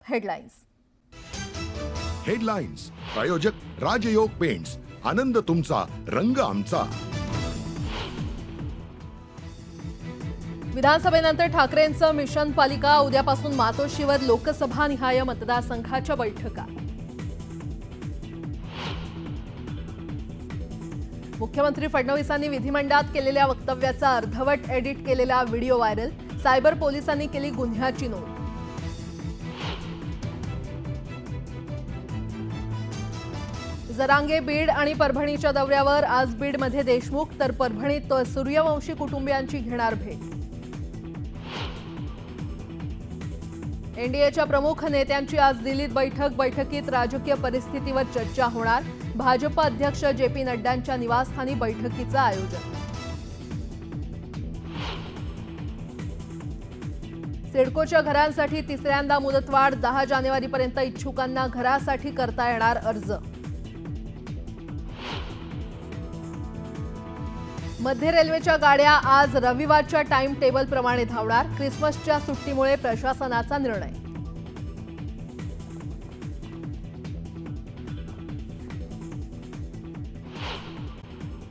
Headlines. Headlines प्रायोजक राजयोग paints. आनंद तुमचा, रंग आमचा. विधानसभेनंतर ठाकरेंचं मिशन पालिका. उद्यापासून मातोश्रीवर लोकसभा निहाय मतदारसंघाच्या बैठका. मुख्यमंत्री फडणवीसांनी विधिमंडळात केलेल्या वक्तव्याचा अर्धवट एडिट केलेला व्हिडिओ व्हायरल. सायबर पोलिसांनी केली गुन्ह्याची नोंद. जरांगे बीड आणि परभणीच्या दौऱ्यावर. आज बीडमध्ये देशमुख तर परभणीत सूर्यवंशी कुटुंबियांची घेणार भेट. एनडीएच्या प्रमुख नेत्यांची आज दिल्लीत बैठक. बैठकीत राजकीय परिस्थितीवर चर्चा होणार. भाजप अध्यक्ष जे.पी. नड्डांच्या निवासस्थानी बैठकीचं आयोजन. सिडकोच्या घरांसाठी तिसऱ्यांदा मुदतवाढ. 10 जानेवारीपर्यंत इच्छुकांना घरासाठी करता येणार अर्ज. मध्य रेल्वेच्या गाड्या आज रविवारच्या टाइम टेबल प्रमाणे धावणार. ख्रिसमसच्या सुट्टीमुळे प्रशासनाचा निर्णय.